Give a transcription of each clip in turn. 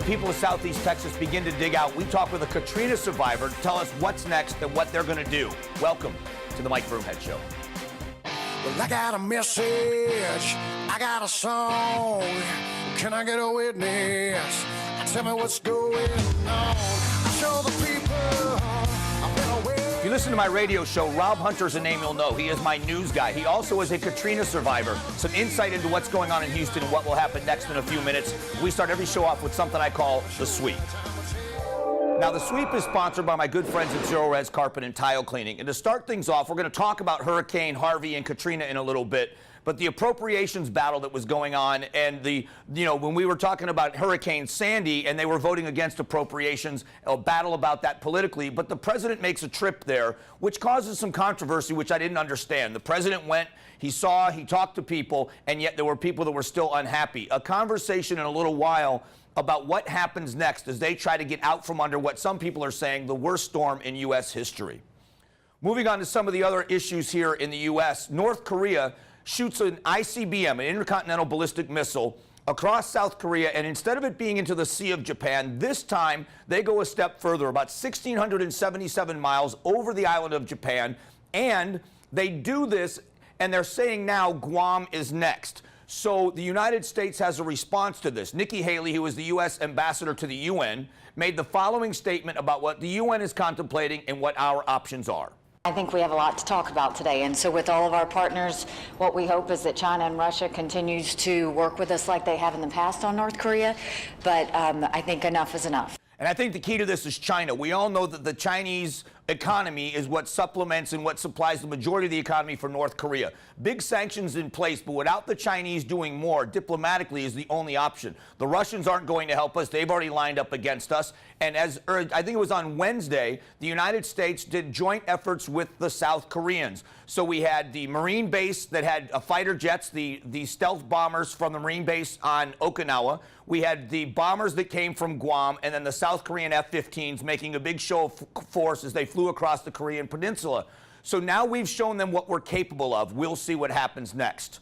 people of Southeast Texas begin to dig out, we talk with a Katrina survivor to tell us what's next and what they're going to do. Welcome to the Mike Broomhead Show. Well, I got a message, I got a song. Can I get a witness? Tell me what's going on. I show the people I've been away. If you listen to my radio show, Rob Hunter's a name you'll know. He is my news guy. He also is a Katrina survivor. Some insight into what's going on in Houston and what will happen next in a few minutes. We start every show off with something I call The Sweep. Now, The Sweep is sponsored by my good friends at Zero Res Carpet and Tile Cleaning. And to start things off, we're going to talk about Hurricane Harvey and Katrina in a little bit. But the appropriations battle that was going on and when we were talking about Hurricane Sandy and they were voting against appropriations, a battle about that politically. But the president makes a trip there, which causes some controversy, which I didn't understand. The president went, he talked to people, and yet there were people that were still unhappy. A conversation in a little while about what happens next as they try to get out from under what some people are saying the worst storm in U.S. history. Moving on to some of the other issues here in the U.S., North Korea shoots an ICBM, an intercontinental ballistic missile, across South Korea, and instead of it being into the Sea of Japan, this time they go a step further, about 1,677 miles over the island of Japan, and they do this, and they're saying now Guam is next. So the United States has a response to this. Nikki Haley, who is the U.S. ambassador to the UN, made the following statement about what the UN is contemplating and what our options are. I think we have a lot to talk about today, and so with all of our partners, what we hope is that China and Russia continues to work with us like they have in the past on North Korea, but I think enough is enough. And I think the key to this is China. We all know that the Chinese economy is what supplements and what supplies the majority of the economy for North Korea. Big sanctions in place, but without the Chinese doing more, diplomatically is the only option. The Russians aren't going to help us. They've already lined up against us. And as I think it was on Wednesday, the United States did joint efforts with the South Koreans. So we had the Marine base that had fighter jets, the stealth bombers from the Marine base on Okinawa. We had the bombers that came from Guam, and then the South Korean F-15s making a big show of force as they flew across the Korean peninsula. So now we've shown them what we're capable of. We'll see what happens next.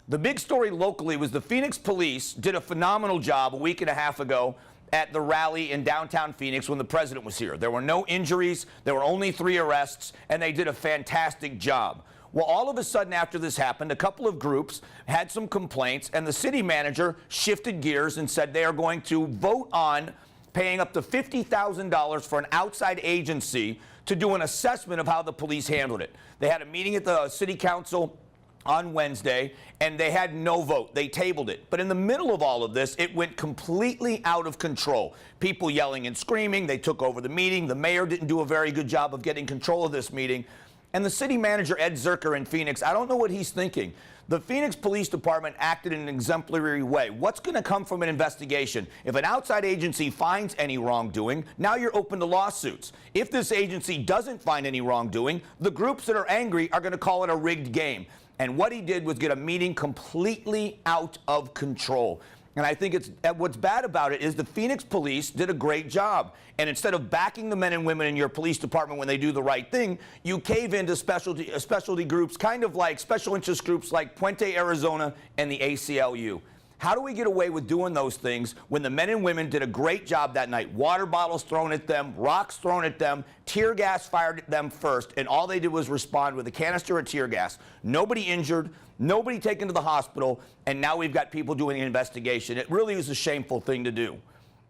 The big story locally was the Phoenix police did a phenomenal job a week and a half ago at the rally in downtown Phoenix when the president was here. There were no injuries, there were only 3 arrests, and they did a fantastic job. Well, all of a sudden after this happened, a couple of groups had some complaints, and the city manager shifted gears and said they are going to vote on paying up to $50,000 for an outside agency to do an assessment of how the police handled it. They had a meeting at the city council on Wednesday, and they had no vote. They tabled it. But in the middle of all of this, it went completely out of control. People yelling and screaming. They took over the meeting. The mayor didn't do a very good job of getting control of this meeting. And the city manager, Ed Zerker in Phoenix, I don't know what he's thinking. The Phoenix Police Department acted in an exemplary way. What's going to come from an investigation? If an outside agency finds any wrongdoing, now you're open to lawsuits. If this agency doesn't find any wrongdoing, the groups that are angry are going to call it a rigged game. And what he did was get a meeting completely out of control. And I think what's bad about it is the Phoenix police did a great job. And instead of backing the men and women in your police department when they do the right thing, you cave into specialty groups, kind of like special interest groups like Puente, Arizona, and the ACLU. How do we get away with doing those things when the men and women did a great job that night? Water bottles thrown at them, rocks thrown at them, tear gas fired at them first, and all they did was respond with a canister of tear gas. Nobody injured, nobody taken to the hospital, and now we've got people doing an investigation. It really is a shameful thing to do.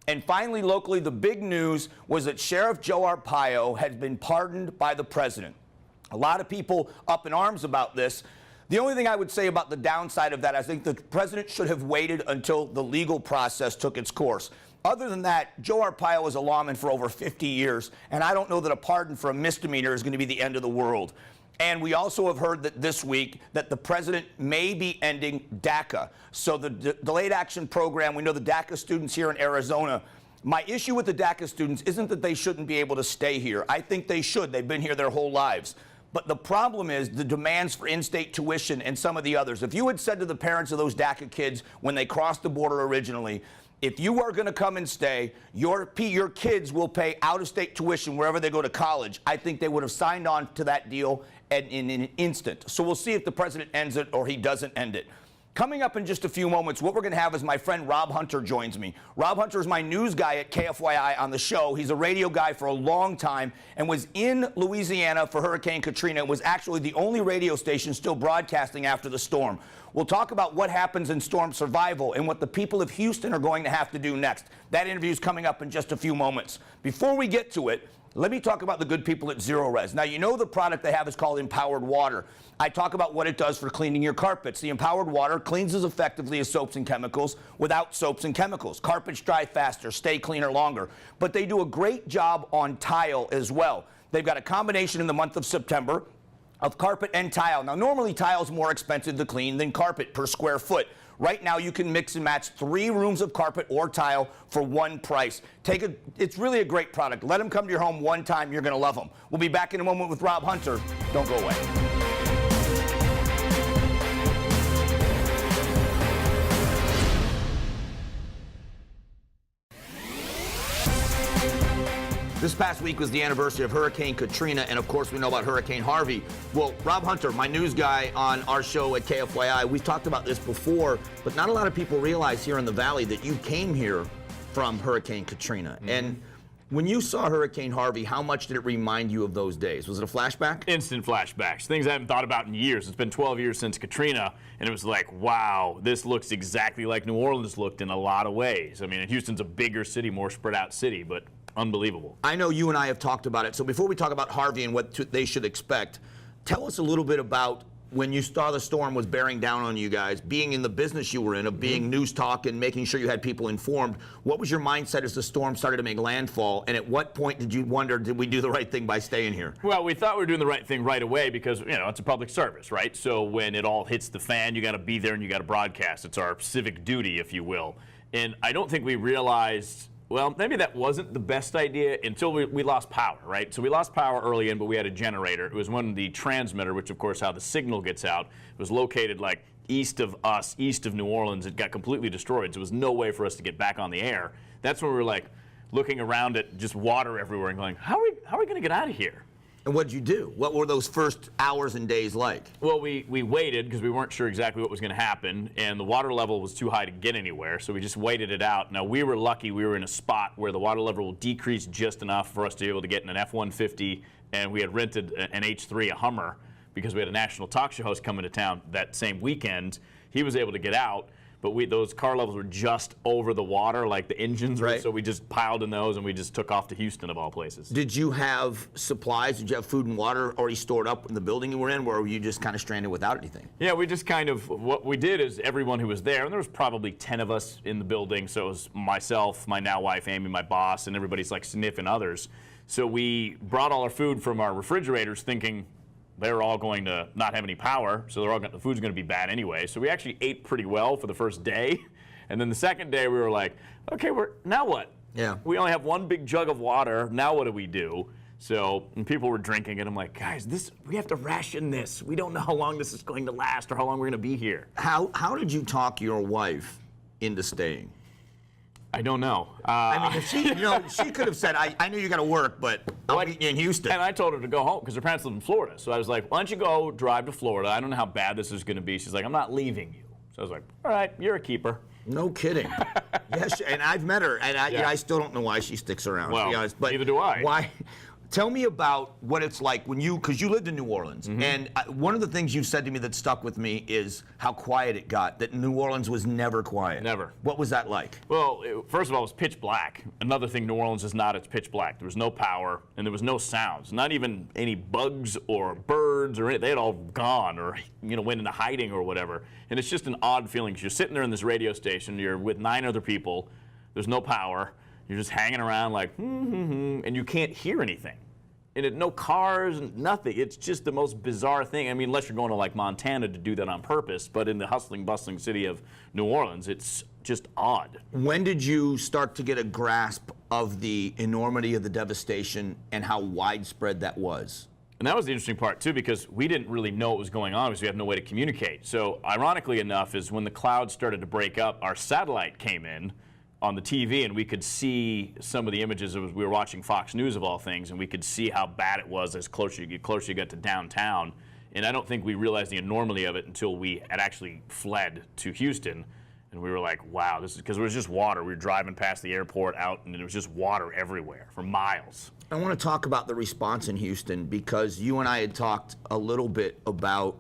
And finally, locally, the big news was that Sheriff Joe Arpaio had been pardoned by the president. A lot of people up in arms about this. The only thing I would say about the downside of that, I think the president should have waited until the legal process took its course. Other than that, Joe Arpaio was a lawman for over 50 years, and I don't know that a pardon for a misdemeanor is going to be the end of the world. And we also have heard that this week that the president may be ending DACA. So the Delayed Action Program, we know the DACA students here in Arizona. My issue with the DACA students isn't that they shouldn't be able to stay here. I think they should. They've been here their whole lives. But the problem is the demands for in-state tuition and some of the others. If you had said to the parents of those DACA kids when they crossed the border originally, if you are going to come and stay, your kids will pay out-of-state tuition wherever they go to college, I think they would have signed on to that deal in an instant. So we'll see if the president ends it or he doesn't end it. Coming up in just a few moments, what we're going to have is my friend Rob Hunter joins me. Rob Hunter is my news guy at KFYI on the show. He's a radio guy for a long time and was in Louisiana for Hurricane Katrina and was actually the only radio station still broadcasting after the storm. We'll talk about what happens in storm survival and what the people of Houston are going to have to do next. That interview is coming up in just a few moments. Before we get to it, let me talk about the good people at Zero Res. Now, you know the product they have is called Empowered Water. I talk about what it does for cleaning your carpets. The Empowered Water cleans as effectively as soaps and chemicals without soaps and chemicals. Carpets dry faster, stay cleaner longer. But they do a great job on tile as well. They've got a combination in the month of September of carpet and tile. Now, normally tile is more expensive to clean than carpet per square foot. Right now, you can mix and match 3 rooms of carpet or tile for one price. It's really a great product. Let them come to your home one time. You're going to love them. We'll be back in a moment with Rob Hunter. Don't go away. This past week was the anniversary of Hurricane Katrina, and of course we know about Hurricane Harvey. Well, Rob Hunter, my news guy on our show at KFYI, we've talked about this before, but not a lot of people realize here in the Valley that you came here from Hurricane Katrina. Mm-hmm. And when you saw Hurricane Harvey, how much did it remind you of those days? Was it a flashback? Instant flashbacks. Things I haven't thought about in years. It's been 12 years since Katrina, and it was like, wow, this looks exactly like New Orleans looked in a lot of ways. I mean, Houston's a bigger city, more spread out city, but unbelievable. I know you and I have talked about it. So before we talk about Harvey and what they should expect, tell us a little bit about when you saw the storm was bearing down on you guys, being in the business you were in, of being news talk and making sure you had people informed. What was your mindset as the storm started to make landfall? And at what point did you wonder, did we do the right thing by staying here? Well, we thought we were doing the right thing right away because, you know, it's a public service, right? So when it all hits the fan, you got to be there and you got to broadcast. It's our civic duty, if you will. And I don't think we realized, well, maybe that wasn't the best idea until we lost power, right? So we lost power early in, but we had a generator. It was when the transmitter, which of course how the signal gets out, was located like east of us, east of New Orleans. It got completely destroyed. So there was no way for us to get back on the air. That's when we were like looking around at just water everywhere and going, how are we going to get out of here? And what did you do? What were those first hours and days like? Well, we waited because we weren't sure exactly what was going to happen, and the water level was too high to get anywhere, so we just waited it out. Now, we were lucky we were in a spot where the water level will decrease just enough for us to be able to get in an F-150, and we had rented an H3, a Hummer, because we had a national talk show host coming to town that same weekend. He was able to get out, but those car levels were just over the water, like the engines were, right. So we just piled in those and we just took off to Houston, of all places. Did you have supplies? Did you have food and water already stored up in the building you were in, or were you just kind of stranded without anything? Yeah, we just kind of, what we did is everyone who was there, and there was probably 10 of us in the building, so it was myself, my now wife Amy, my boss, and everybody's like significant others. So we brought all our food from our refrigerators thinking they were all going to not have any power, so the food's going to be bad anyway. So we actually ate pretty well for the first day. And then the second day we were like, okay, now what? Yeah. We only have one big jug of water. Now what do we do? So, and people were drinking it. I'm like, guys, we have to ration this. We don't know how long this is going to last or how long we're going to be here. How did you talk your wife into staying? I don't know. I mean, if she could have said, I knew you got to work, but I'll meet you in Houston. And I told her to go home because her parents live in Florida. So I was like, why don't you go drive to Florida? I don't know how bad this is going to be. She's like, I'm not leaving you. So I was like, all right, you're a keeper. No kidding. Yes, and I've met her, and I still don't know why she sticks around, well, to be honest. But neither do I. Why? Tell me about what it's like because you lived in New Orleans, and one of the things you've said to me that stuck with me is how quiet it got, that New Orleans was never quiet. Never. What was that like? Well, first of all, it was pitch black. Another thing New Orleans is not, it's pitch black. There was no power, and there was no sounds, not even any bugs or birds or anything. They had all gone or went into hiding or whatever. And it's just an odd feeling because you're sitting there in this radio station, you're with 9 other people, there's no power, you're just hanging around like, and you can't hear anything. And no cars, nothing. It's just the most bizarre thing. I mean, unless you're going to like Montana to do that on purpose, but in the hustling, bustling city of New Orleans, it's just odd. When did you start to get a grasp of the enormity of the devastation and how widespread that was? And that was the interesting part, too, because we didn't really know what was going on because we had no way to communicate. So ironically enough is when the clouds started to break up, our satellite came in on the TV, and we could see some of the images. We were watching Fox News, of all things, and we could see how bad it was as closer you got to downtown. And I don't think we realized the enormity of it until we had actually fled to Houston. And we were like, wow, this is because it was just water. We were driving past the airport out, and it was just water everywhere for miles. I want to talk about the response in Houston because you and I had talked a little bit about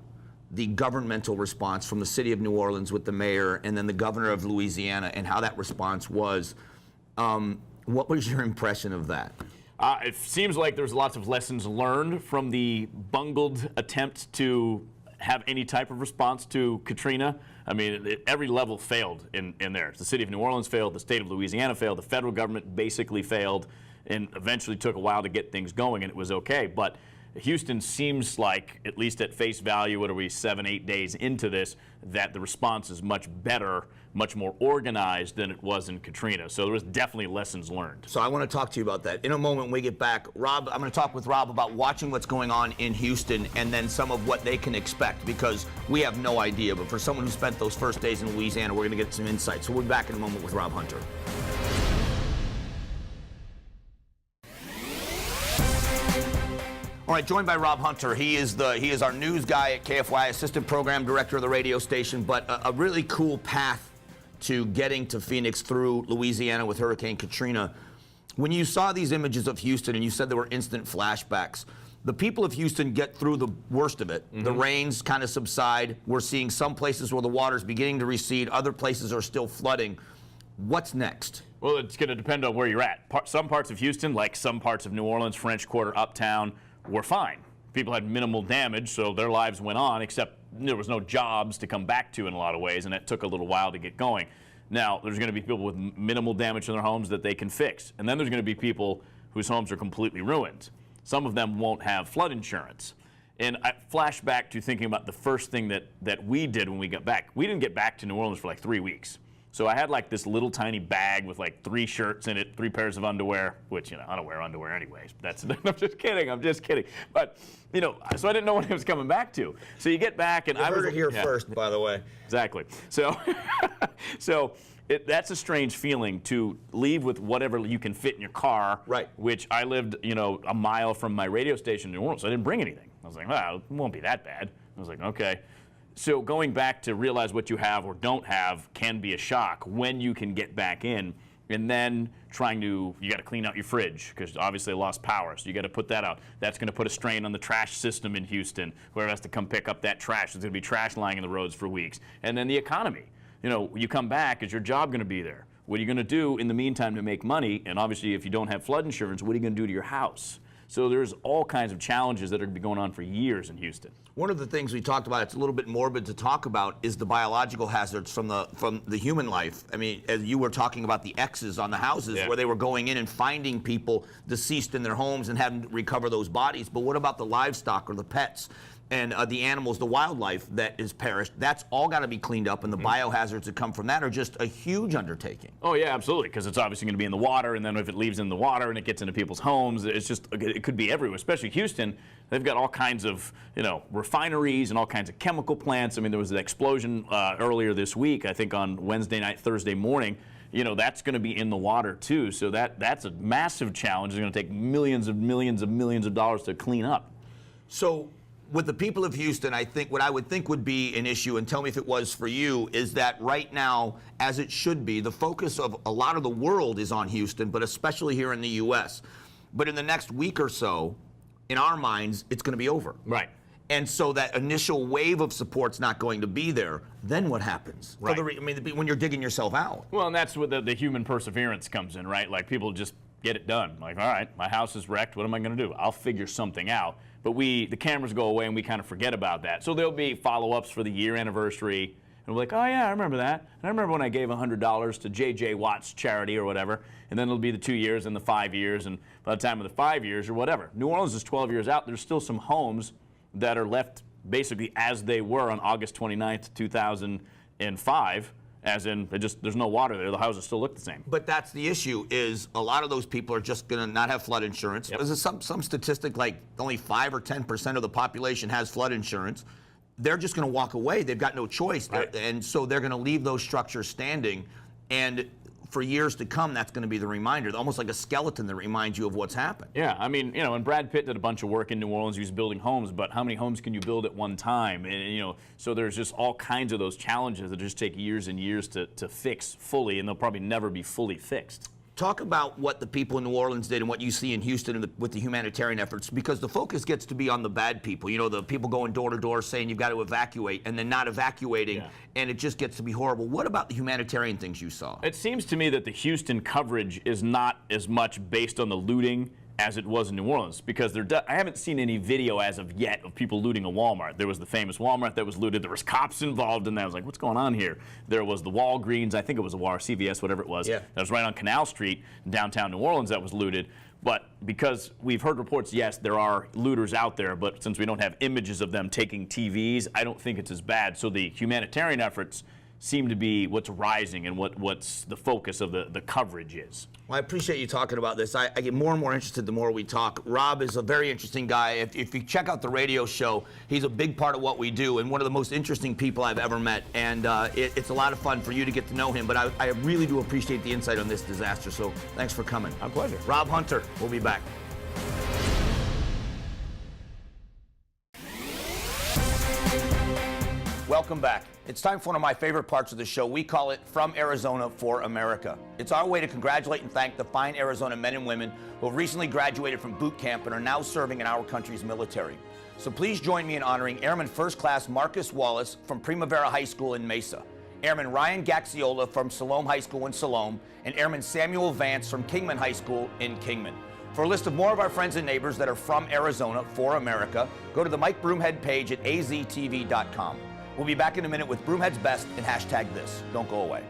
the governmental response from the city of New Orleans with the mayor and then the governor of Louisiana and how that response was. What was your impression of that? It seems like there's lots of lessons learned from the bungled attempt to have any type of response to Katrina. I mean, every level failed in there. The city of New Orleans failed, the state of Louisiana failed, the federal government basically failed, and eventually took a while to get things going, and it was okay. But Houston seems like, at least at face value, what are we, 7-8 days into this, that the response is much better, much more organized than it was in Katrina. So there was definitely lessons learned. So I want to talk to you about that. In a moment when we get back, Rob, I'm going to talk with Rob about watching what's going on in Houston and then some of what they can expect, because we have no idea. But for someone who spent those first days in Louisiana, we're going to get some insight. So we'll be back in a moment with Rob Hunter. All right, joined by Rob Hunter. He is our news guy at KFY, assistant program director of the radio station, but a really cool path to getting to Phoenix through Louisiana with Hurricane Katrina. When you saw these images of Houston and you said there were instant flashbacks, the people of Houston get through the worst of it. The rains kind of subside. We're seeing some places where the water's beginning to recede. Other places are still flooding. What's next? Well, it's going to depend on where you're at. Some parts of Houston, like some parts of New Orleans, French Quarter, Uptown, were fine. People had minimal damage, so their lives went on, except there was no jobs to come back to in a lot of ways, and it took a little while to get going. Now, there's going to be people with minimal damage to their homes that they can fix, and then there's going to be people whose homes are completely ruined. Some of them won't have flood insurance. And I flash back to thinking about the first thing that we did when we got back. We didn't get back to New Orleans for like 3 weeks. So I had like this little tiny bag with like 3 shirts in it, 3 pairs of underwear, which, you know, I don't wear underwear anyways. I'm just kidding. But, you know, so I didn't know what I was coming back to. So you get back and I heard it here first, by the way. Exactly. So, that's a strange feeling to leave with whatever you can fit in your car. Right. Which I lived, you know, a mile from my radio station in New Orleans, so I didn't bring anything. I was like, well, it won't be that bad. I was like, okay. So going back to realize what you have or don't have can be a shock when you can get back in, and then you got to clean out your fridge because obviously they lost power, so you got to put that out. That's going to put a strain on the trash system in Houston. Whoever has to come pick up that trash, there's going to be trash lying in the roads for weeks. And then the economy. You know, you come back, is your job going to be there? What are you going to do in the meantime to make money? And obviously if you don't have flood insurance, what are you going to do to your house? So there's all kinds of challenges that are going to be going on for years in Houston. One of the things we talked about, it's a little bit morbid to talk about, is the biological hazards from the human life. I mean, as you were talking about the X's on the houses, where they were going in and finding people deceased in their homes and having to recover those bodies. But what about the livestock or the pets and the animals, the wildlife that is perished? That's all got to be cleaned up, and the biohazards that come from that are just a huge undertaking. Oh yeah, absolutely, because it's obviously going to be in the water, and then if it leaves in the water and it gets into people's homes, it could be everywhere. Especially Houston, they've got all kinds of, you know, refineries and all kinds of chemical plants. I mean, there was an explosion earlier this week, I think on Wednesday night, Thursday morning. You know, that's going to be in the water too, so that's a massive challenge. It's going to take millions of dollars to clean up. So, with the people of Houston, I think what I would think would be an issue, and tell me if it was for you, is that right now, as it should be, the focus of a lot of the world is on Houston, but especially here in the U.S. But in the next week or so, in our minds, it's going to be over. Right. And so that initial wave of support's not going to be there. Then what happens? Right. When you're digging yourself out. Well, and that's where the human perseverance comes in, right? Like, people just get it done. Like, all right, my house is wrecked. What am I going to do? I'll figure something out. But the cameras go away and we kind of forget about that. So there'll be follow-ups for the year anniversary. And we're like, oh yeah, I remember that. And I remember when I gave $100 to J.J. Watt's charity or whatever. And then it'll be the 2 years and the 5 years. And by the time of the 5 years or whatever, New Orleans is 12 years out. There's still some homes that are left basically as they were on August 29th, 2005. As in, there's no water there. The houses still look the same. But that's the issue, is a lot of those people are just going to not have flood insurance. Yep. There's some statistic like only 5 or 10% of the population has flood insurance. They're just going to walk away. They've got no choice. Right. And so they're going to leave those structures standing. And for years to come, that's going to be the reminder, almost like a skeleton that reminds you of what's happened. Yeah, I mean, and Brad Pitt did a bunch of work in New Orleans. He was building homes, but how many homes can you build at one time? And, so there's just all kinds of those challenges that just take years and years to fix fully, and they'll probably never be fully fixed. Talk about what the people in New Orleans did and what you see in Houston with the humanitarian efforts, because the focus gets to be on the bad people. The people going door to door saying you've got to evacuate and then not evacuating, and it just gets to be horrible. What about the humanitarian things you saw? It seems to me that the Houston coverage is not as much based on the looting as it was in New Orleans, because I haven't seen any video as of yet of people looting a Walmart. There was the famous Walmart that was looted. There was cops involved in that. I was like, what's going on here? There was the Walgreens, I think it was a Walmart, CVS, whatever it was. Yeah. That was right on Canal Street in downtown New Orleans that was looted. But because we've heard reports, yes, there are looters out there, but since we don't have images of them taking TVs, I don't think it's as bad. So the humanitarian efforts seem to be what's rising and what's the focus of the coverage is. Well, I appreciate you talking about this. I get more and more interested the more we talk. Rob is a very interesting guy. If you check out the radio show, he's a big part of what we do and one of the most interesting people I've ever met. And it's a lot of fun for you to get to know him. But I really do appreciate the insight on this disaster. So thanks for coming. My pleasure. Rob Hunter, we'll be back. Welcome back. It's time for one of my favorite parts of the show. We call it From Arizona for America. It's our way to congratulate and thank the fine Arizona men and women who have recently graduated from boot camp and are now serving in our country's military. So please join me in honoring Airman First Class Marcus Wallace from Primavera High School in Mesa, Airman Ryan Gaxiola from Siloam High School in Siloam, and Airman Samuel Vance from Kingman High School in Kingman. For a list of more of our friends and neighbors that are from Arizona for America, go to the Mike Broomhead page at aztv.com. We'll be back in a minute with Broomhead's Best and hashtag this. Don't go away.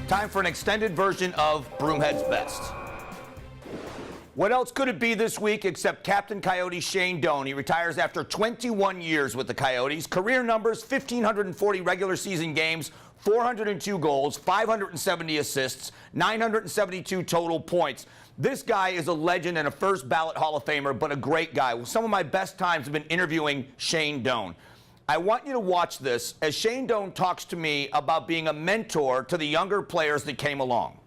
Time for an extended version of Broomhead's Best. What else could it be this week except Captain Coyote Shane Doan? He retires after 21 years with the Coyotes. Career numbers, 1,540 regular season games, 402 goals, 570 assists, 972 total points. This guy is a legend and a first ballot Hall of Famer, but a great guy. Some of my best times have been interviewing Shane Doan. I want you to watch this as Shane Doan talks to me about being a mentor to the younger players that came along.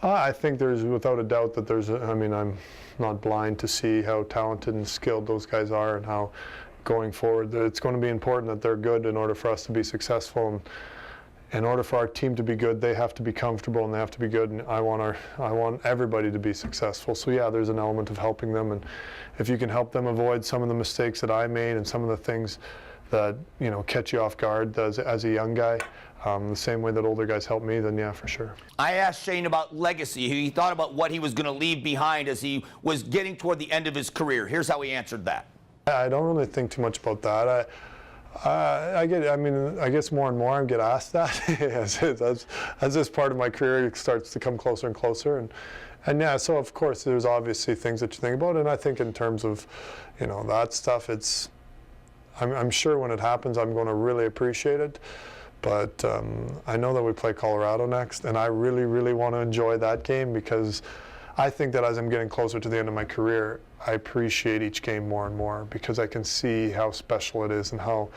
I think there's without a doubt that I'm not blind to see how talented and skilled those guys are and how going forward it's going to be important that they're good in order for us to be successful. And in order for our team to be good, they have to be comfortable and they have to be good. And I want everybody to be successful. So yeah, there's an element of helping them, and if you can help them avoid some of the mistakes that I made and some of the things that catch you off guard as a young guy, the same way that older guys help me, then yeah, for sure. I asked Shane about legacy. He thought about what he was going to leave behind as he was getting toward the end of his career. Here's how he answered that. I don't really think too much about that. I guess more and more I get asked that as this part of my career starts to come closer and closer, and yeah, so of course there's obviously things that you think about, and I think in terms of that stuff, I'm sure when it happens I'm going to really appreciate it, but I know that we play Colorado next, and I really, really want to enjoy that game, because I think that as I'm getting closer to the end of my career, I appreciate each game more and more, because I can see how special it is and how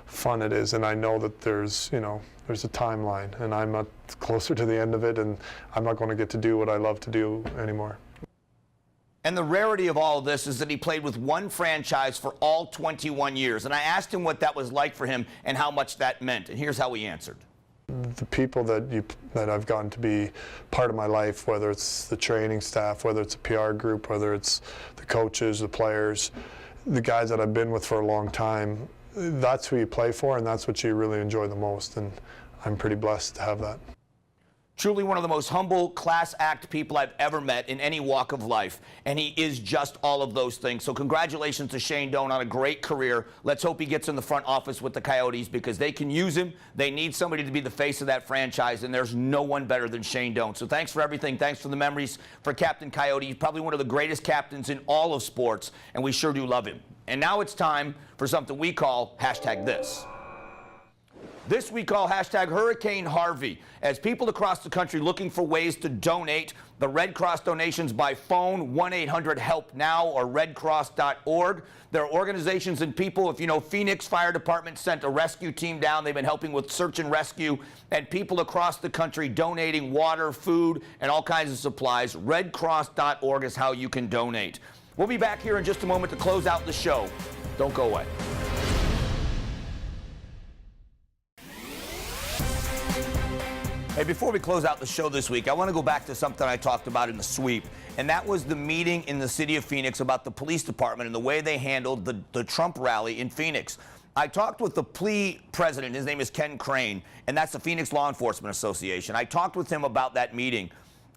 fun it is, and I know that there's a timeline, and I'm not closer to the end of it, and I'm not going to get to do what I love to do anymore. And the rarity of all of this is that he played with one franchise for all 21 years. And I asked him what that was like for him and how much that meant. And here's how he answered. The people that I've gotten to be part of my life, whether it's the training staff, whether it's a PR group, whether it's the coaches, the players, the guys that I've been with for a long time, that's who you play for, and that's what you really enjoy the most. And I'm pretty blessed to have that. Truly one of the most humble, class act people I've ever met in any walk of life. And he is just all of those things. So congratulations to Shane Doan on a great career. Let's hope he gets in the front office with the Coyotes, because they can use him. They need somebody to be the face of that franchise, and there's no one better than Shane Doan. So thanks for everything. Thanks for the memories for Captain Coyote. He's probably one of the greatest captains in all of sports, and we sure do love him. And now it's time for something we call hashtag this. This we call hashtag Hurricane Harvey. As people across the country looking for ways to donate, the Red Cross donations by phone, 1-800-HELP-NOW or redcross.org. There are organizations and people, if you know, Phoenix Fire Department sent a rescue team down. They've been helping with search and rescue, and people across the country donating water, food, and all kinds of supplies. Redcross.org is how you can donate. We'll be back here in just a moment to close out the show. Don't go away. Hey, before we close out the show this week, I want to go back to something I talked about in the sweep, and that was the meeting in the city of Phoenix about the police department and the way they handled the Trump rally in Phoenix. I talked with the PLEA president. His name is Ken Crane, and that's the Phoenix Law Enforcement Association. I talked with him about that meeting,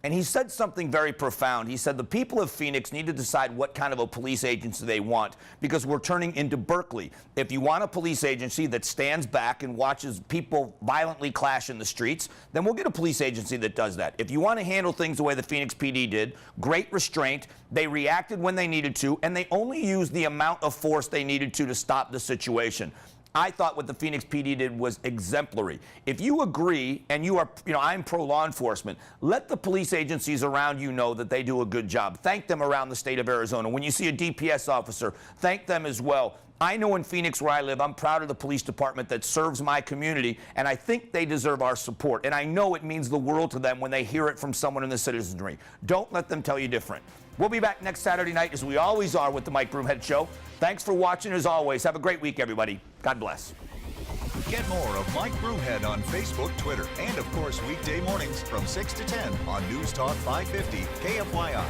and he said something very profound. He said the people of Phoenix need to decide what kind of a police agency they want, because we're turning into Berkeley. If you want a police agency that stands back and watches people violently clash in the streets, then we'll get a police agency that does that. If you want to handle things the way the Phoenix PD did, great restraint, they reacted when they needed to, and they only used the amount of force they needed to stop the situation. I thought what the Phoenix PD did was exemplary. If you agree, and you are, I'm pro-law enforcement, let the police agencies around you know that they do a good job. Thank them around the state of Arizona. When you see a DPS officer, thank them as well. I know in Phoenix where I live, I'm proud of the police department that serves my community, and I think they deserve our support. And I know it means the world to them when they hear it from someone in the citizenry. Don't let them tell you different. We'll be back next Saturday night, as we always are, with the Mike Broomhead Show. Thanks for watching, as always. Have a great week, everybody. God bless. Get more of Mike Broomhead on Facebook, Twitter, and of course weekday mornings from 6 to 10 on News Talk 550 KFYI.